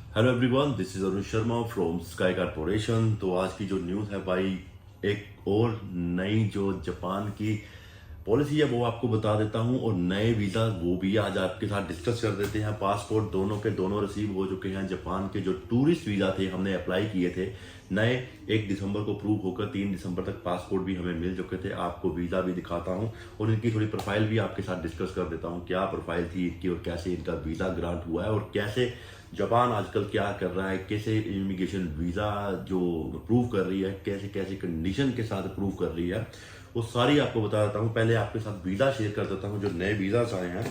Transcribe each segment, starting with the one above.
Hello everyone, this is Arun Sharma from sky corporation. तो आज की जो न्यूज़ है भाई, एक और नई जो जापान की पॉलिसी है वो आपको बता देता हूं, और नए वीज़ा वो भी आज आपके साथ डिस्कस कर देते हैं। पासपोर्ट दोनों के दोनों रिसीव हो चुके हैं। जापान के जो टूरिस्ट वीज़ा थे हमने अप्लाई किए थे नए, 1 दिसंबर को अप्रूव होकर 3 दिसंबर तक पासपोर्ट भी हमें मिल चुके थे। आपको वीज़ा भी दिखाता हूं और इनकी थोड़ी प्रोफाइल भी आपके साथ डिस्कस कर देता हूं, क्या प्रोफाइल थी इनकी और कैसे इनका वीज़ा ग्रांट हुआ है, और कैसे जापान आजकल क्या कर रहा है, कैसे इमिग्रेशन वीज़ा जो अप्रूव कर रही है, कैसे कैसे कंडीशन के साथ अप्रूव कर रही है, वो सारी आपको बता देता हूँ। पहले आपके साथ वीज़ा शेयर कर देता हूँ जो नए वीज़ास आए हैं।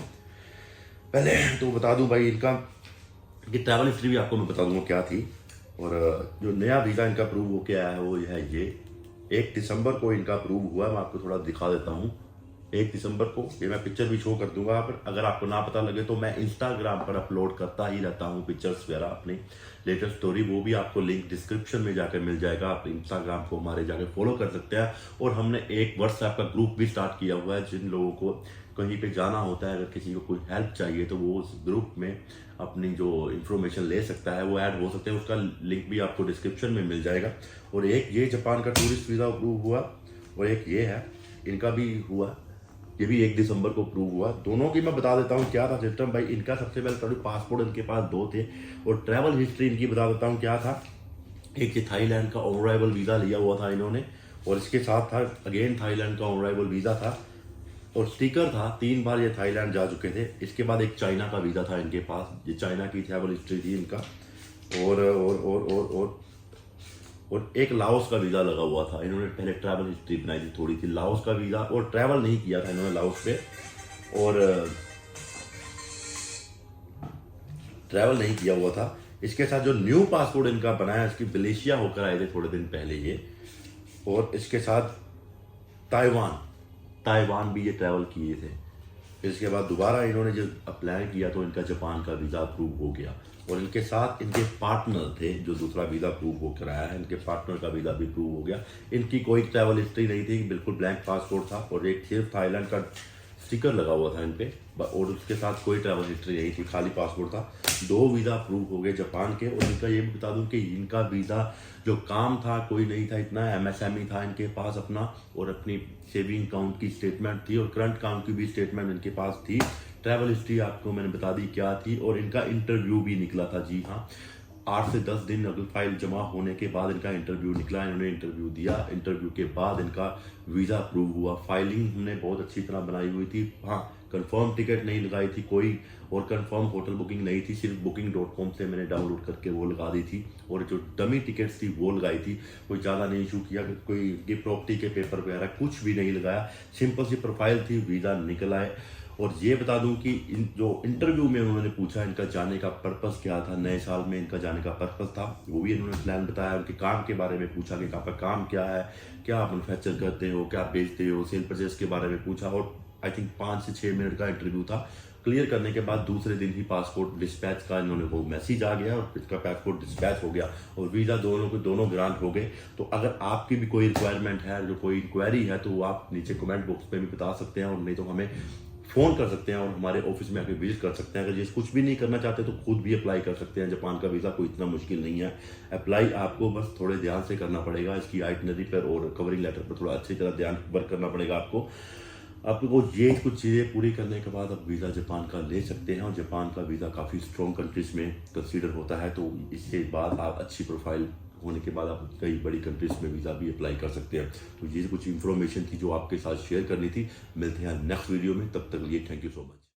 पहले तो बता दूं भाई इनका कि ट्रैवल हिस्ट्री भी आपको मैं बता दूंगा क्या थी। और जो नया वीज़ा इनका अप्रूव हो के आया है वो है ये 1 दिसंबर को इनका अप्रूव हुआ है। मैं आपको थोड़ा दिखा देता हूँ। 1 दिसंबर को ये मैं पिक्चर भी शो कर दूंगा यहाँ पर। अगर आपको ना पता लगे तो मैं इंस्टाग्राम पर अपलोड करता ही रहता हूँ पिक्चर्स वगैरह अपनी लेटेस्ट स्टोरी, वो भी आपको लिंक डिस्क्रिप्शन में जाकर मिल जाएगा। आप इंस्टाग्राम को हमारे जाकर फॉलो कर सकते हैं। और हमने एक व्हाट्सएप का ग्रुप भी स्टार्ट किया हुआ है, जिन लोगों को कहीं पे जाना होता है, अगर किसी को कोई हेल्प चाहिए तो वो उस ग्रुप में अपनी जो इन्फॉर्मेशन ले सकता है, वो ऐड हो सकते हैं। उसका लिंक भी आपको डिस्क्रिप्शन में मिल जाएगा। और एक ये जापान का टूरिस्ट वीज़ा अप्रूव हुआ और एक ये है, इनका भी हुआ, ये भी 1 दिसंबर को अप्रूव हुआ। दोनों की मैं बता देता हूँ क्या था सिस्टम भाई। इनका सबसे पहले तो पासपोर्ट इनके पास 2 थे, और ट्रैवल हिस्ट्री इनकी बता देता हूँ क्या था। एक ये थाईलैंड का ऑन अराइवल वीज़ा लिया हुआ था इन्होंने, और इसके साथ था अगेन थाईलैंड का ऑन अराइवल वीज़ा था, और स्टिकर था। 3 बार ये थाईलैंड जा चुके थे। इसके बाद एक चाइना का वीज़ा था इनके पास, ये चाइना की ट्रैवल हिस्ट्री थी इनका। और एक लाओस का वीज़ा लगा हुआ था। इन्होंने पहले ट्रैवल हिस्ट्री बनाई थी थोड़ी सी, लाओस का वीज़ा, और ट्रैवल नहीं किया था इन्होंने लाओस पे, और ट्रैवल नहीं किया हुआ था। इसके साथ जो न्यू पासपोर्ट इनका बनाया, इसकी मलेशिया होकर आए थे थोड़े दिन पहले ये, और इसके साथ ताइवान ताइवान भी ये ट्रैवल किए थे। फिर इसके बाद दोबारा इन्होंने जब अप्लाई किया तो इनका जापान का वीज़ा अप्रूव हो गया, और इनके साथ इनके पार्टनर थे जो दूसरा वीज़ा अप्रूव होकर आया है। इनके पार्टनर का वीज़ा भी अप्रूव हो गया। इनकी कोई ट्रैवल हिस्ट्री नहीं थी, बिल्कुल ब्लैंक पासपोर्ट था, और एक सिर्फ थाईलैंड का स्टिकर लगा हुआ था इन पे, और उसके साथ कोई ट्रैवल हिस्ट्री नहीं थी, खाली पासपोर्ट था। 2 वीज़ा अप्रूव हो गए जापान के। और इनका ये भी बता दूं कि इनका वीज़ा जो काम था कोई नहीं था इतना, एमएसएमई था इनके पास अपना, और अपनी सेविंग अकाउंट की स्टेटमेंट थी, और करंट अकाउंट की भी स्टेटमेंट इनके पास थी। ट्रैवल हिस्ट्री आपको मैंने बता दी क्या थी, और इनका इंटरव्यू भी निकला था। जी हाँ, 8 से 10 दिन अगर फाइल जमा होने के बाद इनका इंटरव्यू निकला। इन्होंने इंटरव्यू दिया, इंटरव्यू के बाद इनका वीज़ा अप्रूव हुआ। फाइलिंग हमने बहुत अच्छी तरह बनाई हुई थी। हाँ, कंफर्म टिकट नहीं लगाई थी कोई, और कंफर्म होटल बुकिंग नहीं थी, सिर्फ booking.com से मैंने डाउनलोड करके वो लगा दी थी। और जो डमी टिकट्स थी वो लगाई थी। कोई ज़्यादा नहीं इशू किया, कोई ये प्रॉपर्टी के पेपर वगैरह कुछ भी नहीं लगाया। सिंपल सी प्रोफाइल थी, वीज़ा निकल आए। और ये बता दूं कि जो इंटरव्यू में उन्होंने पूछा इनका जाने का पर्पस क्या था, नए साल में इनका जाने का पर्पस था, वो भी इन्होंने प्लान बताया। उनके काम के बारे में पूछा कि आपका काम क्या है, क्या आप मैन्युफैक्चर करते हो, क्या आप बेचते हो, सेल परचेस के बारे में पूछा। और आई थिंक 5 से 6 मिनट का इंटरव्यू था। क्लियर करने के बाद दूसरे दिन ही पासपोर्ट डिस्पैच का इन्होंने वो मैसेज आ गया, और इसका पासपोर्ट डिस्पैच हो गया, और वीज़ा दोनों के दोनों ग्रांट हो गए। तो अगर आपकी भी कोई रिक्वायरमेंट है, जो कोई इंक्वायरी है, तो वो आप नीचे कमेंट बॉक्स में भी बता सकते हैं, और नहीं तो हमें फ़ोन कर सकते हैं, और हमारे ऑफिस में आके विजिट कर सकते हैं। अगर ये कुछ भी नहीं करना चाहते तो खुद भी अप्लाई कर सकते हैं। जापान का वीज़ा कोई इतना मुश्किल नहीं है। अप्लाई आपको बस थोड़े ध्यान से करना पड़ेगा, इसकी आइटनरी पर और कवरिंग लेटर पर थोड़ा अच्छी तरह ध्यान वर्क करना पड़ेगा आपको ये कुछ चीज़ें पूरी करने के बाद आप वीज़ा जापान का ले सकते हैं। और जापान का वीज़ा काफ़ी स्ट्रॉन्ग कंट्रीज में कंसीडर होता है, तो इसके बाद आप अच्छी प्रोफाइल होने के बाद आप कई बड़ी कंट्रीज में वीज़ा भी अप्लाई कर सकते हैं। तो ये कुछ इन्फॉर्मेशन थी जो आपके साथ शेयर करनी थी। मिलते हैं नेक्स्ट वीडियो में, तब तक के लिए थैंक यू सो मच।